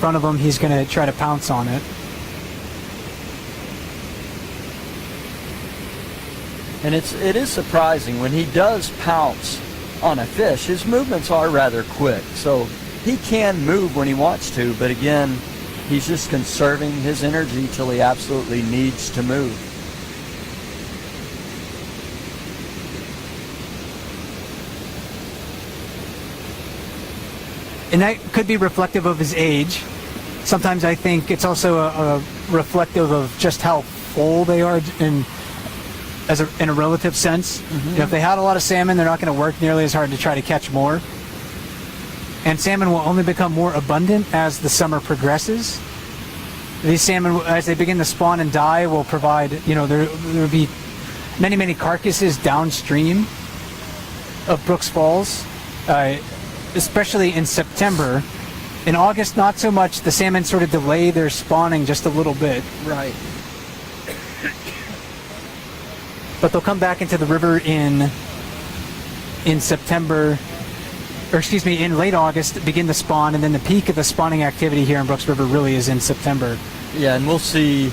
front of him, he's going to try to pounce on it. And it is surprising when he does pounce on a fish, his movements are rather quick. So he can move when he wants to, but again, he's just conserving his energy till he absolutely needs to move. And that could be reflective of his age. Sometimes I think it's also a reflective of just how full they are in a relative sense. Mm-hmm. You know, if they had a lot of salmon, they're not going to work nearly as hard to try to catch more. And salmon will only become more abundant as the summer progresses. These salmon, as they begin to spawn and die, will provide, you know, there will be many carcasses downstream of Brooks Falls, especially in September. In August, not so much. The salmon sort of delay their spawning just a little bit. Right. But they'll come back into the river in September, or excuse me, in late August, begin to spawn, and then the peak of the spawning activity here in Brooks River really is in September. Yeah, and we'll see.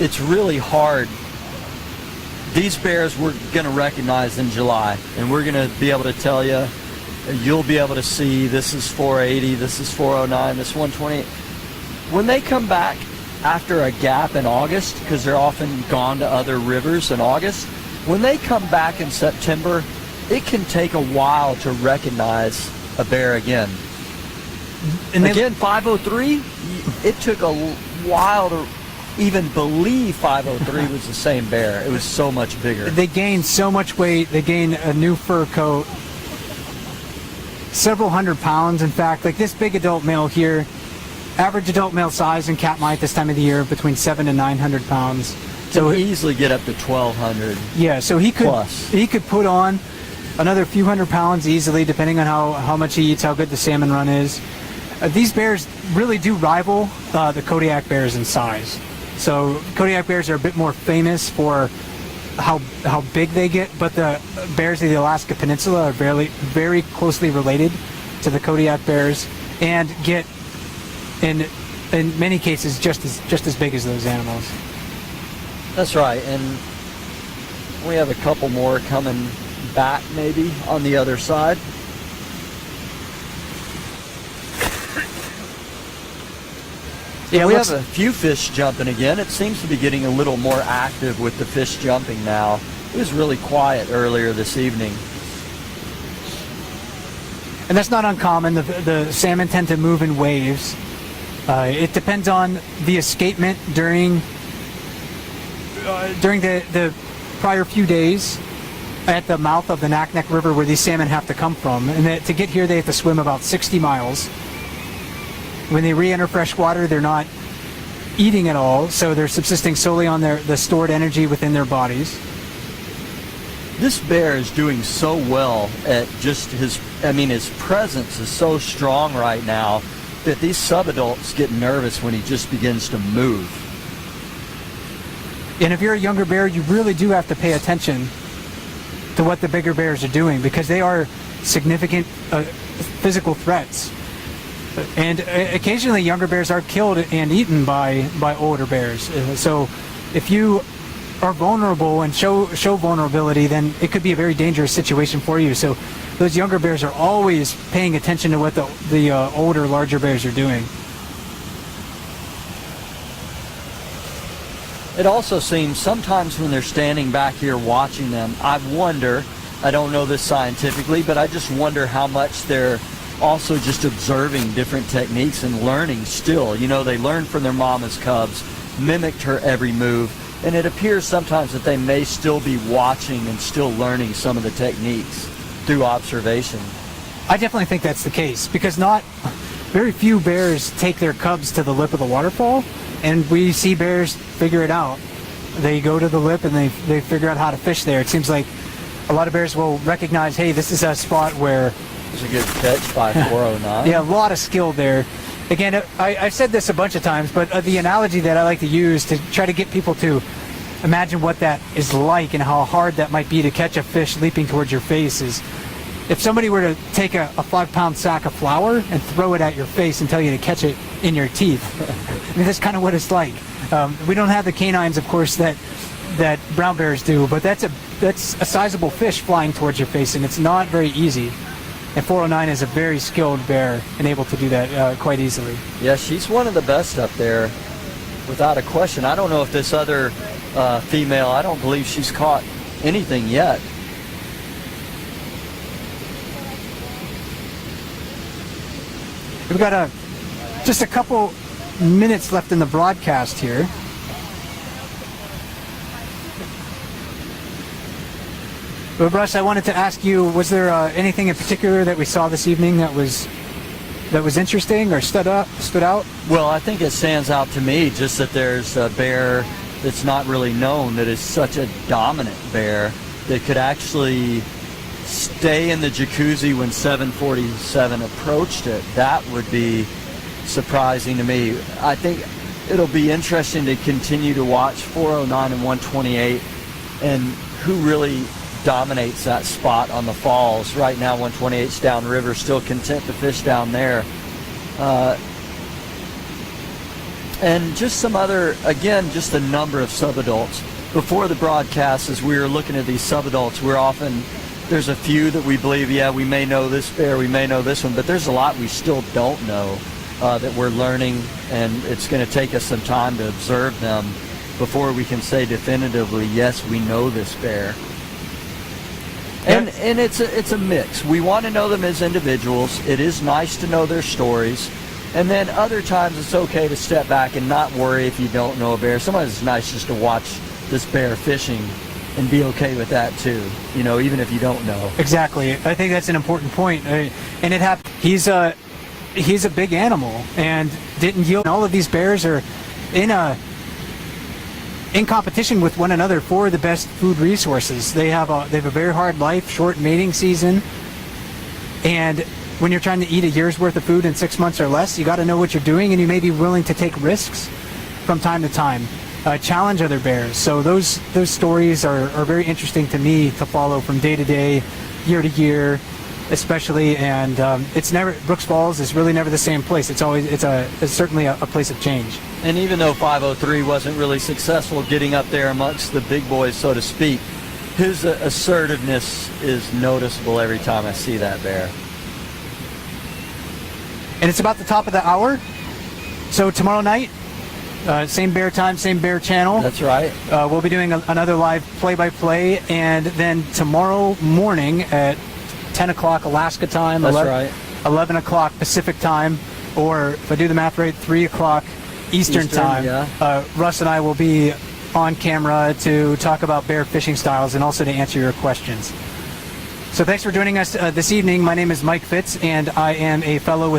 It's really hard. These bears we're going to recognize in July, and we're going to be able to tell you, you'll be able to see this is 480, this is 409, this 128. When they come back after a gap in August, because they're often gone to other rivers in August, when they come back in September, it can take a while to recognize a bear again. And again, 503, it took a while to even believe 503 was the same bear. It was so much bigger. They gain so much weight. They gain a new fur coat. Several hundred pounds, in fact. Like this big adult male here, average adult male size in Katmai at this time of the year, between 700 and 900 pounds. So he easily get up to 1,200. Yeah, so he could plus. He could put on another few hundred pounds easily, depending on how much he eats, how good the salmon run is. These bears really do rival the Kodiak bears in size. So Kodiak bears are a bit more famous for how big they get, but the bears of the Alaska Peninsula are very closely related to the Kodiak bears, and get in many cases just as big as those animals. That's right, and we have a couple more coming back maybe on the other side. Yeah, we have a few fish jumping again. It seems to be getting a little more active with the fish jumping now. It was really quiet earlier this evening. And that's not uncommon. The salmon tend to move in waves. It depends on the escapement during the prior few days at the mouth of the Naknek River, where these salmon have to come from. And to get here, they have to swim about 60 miles. When they re-enter fresh water, they're not eating at all, so they're subsisting solely on the stored energy within their bodies. This bear is doing so well at just his presence is so strong right now that these subadults get nervous when he just begins to move. And if you're a younger bear, you really do have to pay attention to what the bigger bears are doing, because they are significant physical threats. And occasionally younger bears are killed and eaten by older bears. So if you are vulnerable and show vulnerability, then it could be a very dangerous situation for you. So those younger bears are always paying attention to what the older, larger bears are doing. It also seems sometimes when they're standing back here watching them, I wonder, I don't know this scientifically, but I just wonder how much they're also just observing different techniques and learning still. You know, they learned from their mama's cubs, mimicked her every move, and it appears sometimes that they may still be watching and still learning some of the techniques through observation. I definitely think that's the case, because very few bears take their cubs to the lip of the waterfall, and we see bears figure it out. They go to the lip and they figure out how to fish there. It seems like a lot of bears will recognize, hey, this is a spot where it's a good catch by 409. Yeah, a lot of skill there. Again, I've said this a bunch of times, but the analogy that I like to use to try to get people to imagine what that is like and how hard that might be to catch a fish leaping towards your face is, if somebody were to take a 5-pound sack of flour and throw it at your face and tell you to catch it in your teeth, I mean, that's kind of what it's like. We don't have the canines, of course, that brown bears do, but that's a sizable fish flying towards your face, and it's not very easy. And 409 is a very skilled bear and able to do that quite easily. Yeah, she's one of the best up there, without a question. I don't know if this other female, I don't believe she's caught anything yet. We've got just a couple minutes left in the broadcast here. But Russ, I wanted to ask you, was there anything in particular that we saw this evening that was interesting or stood out? Well, I think it stands out to me just that there's a bear that's not really known that is such a dominant bear that could actually stay in the jacuzzi when 747 approached it. That would be surprising to me. I think it'll be interesting to continue to watch 409 and 128 and who really dominates that spot on the falls. Right now 128's downriver, still content to fish down there. And just some other, again, just a number of subadults. Before the broadcast, as we were looking at these subadults, there's a few that we believe, yeah, we may know this bear, we may know this one, but there's a lot we still don't know that we're learning, and it's going to take us some time to observe them before we can say definitively, yes, we know this bear. And it's a mix. We want to know them as individuals. It is nice to know their stories. And then other times it's okay to step back and not worry if you don't know a bear. Sometimes it's nice just to watch this bear fishing and be okay with that too, you know, even if you don't know. Exactly. I think that's an important point. And it happened. He's a big animal and didn't yield. All of these bears are in competition with one another for the best food resources. They have a very hard life, short mating season, and when you're trying to eat a year's worth of food in 6 months or less, you got to know what you're doing, and you may be willing to take risks from time to time, challenge other bears. So those stories are very interesting to me to follow from day to day, year to year, especially. And Brooks Falls is really never the same place. It's certainly a place of change. And even though 503 wasn't really successful getting up there amongst the big boys, so to speak, his assertiveness is noticeable every time I see that bear. And it's about the top of the hour. So tomorrow night, same bear time, same bear channel. That's right. We'll be doing another live play-by-play, and then tomorrow morning at 10 o'clock Alaska time, That's right. 11 o'clock Pacific time, or if I do the math right, 3 o'clock Eastern time. Yeah. Russ and I will be on camera to talk about bear fishing styles and also to answer your questions. So thanks for joining us this evening. My name is Mike Fitz, and I am a fellow with